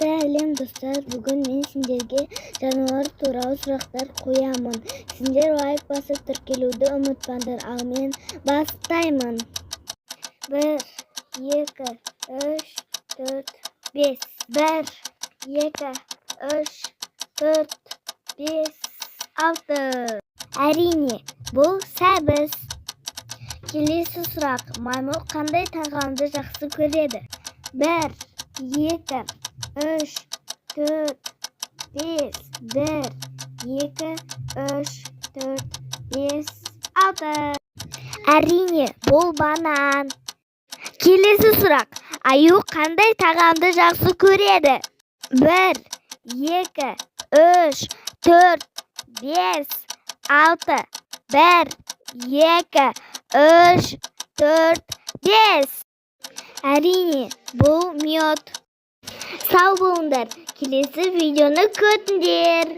Сәлем достар, бүгін мен сендерге жануар туралы сұрақтар қоямын. Сендер лайк басып тіркелуді ұмытпаңдар, ал мен бастаймын. 1, 2, 3, 4, 5. 1, 2, 3, 4, 5, 6. Әрине, бұл сәбіз. Келесі сұрақ: маймыл қандай тағамды жақсы көреді? 1, 2, 3, 4, 5. 1, 2, 3, 4, 5, 6. Әрине, бұл банан. Келесі сұрақ: аю қандай тағамды жақсы көреді? 1, 2, 3, 4, 5, 6. 1, 2, 3, 4, 5. Әрине, бұл мед. Сау болыңдар, келесі видеоны күтіңдер.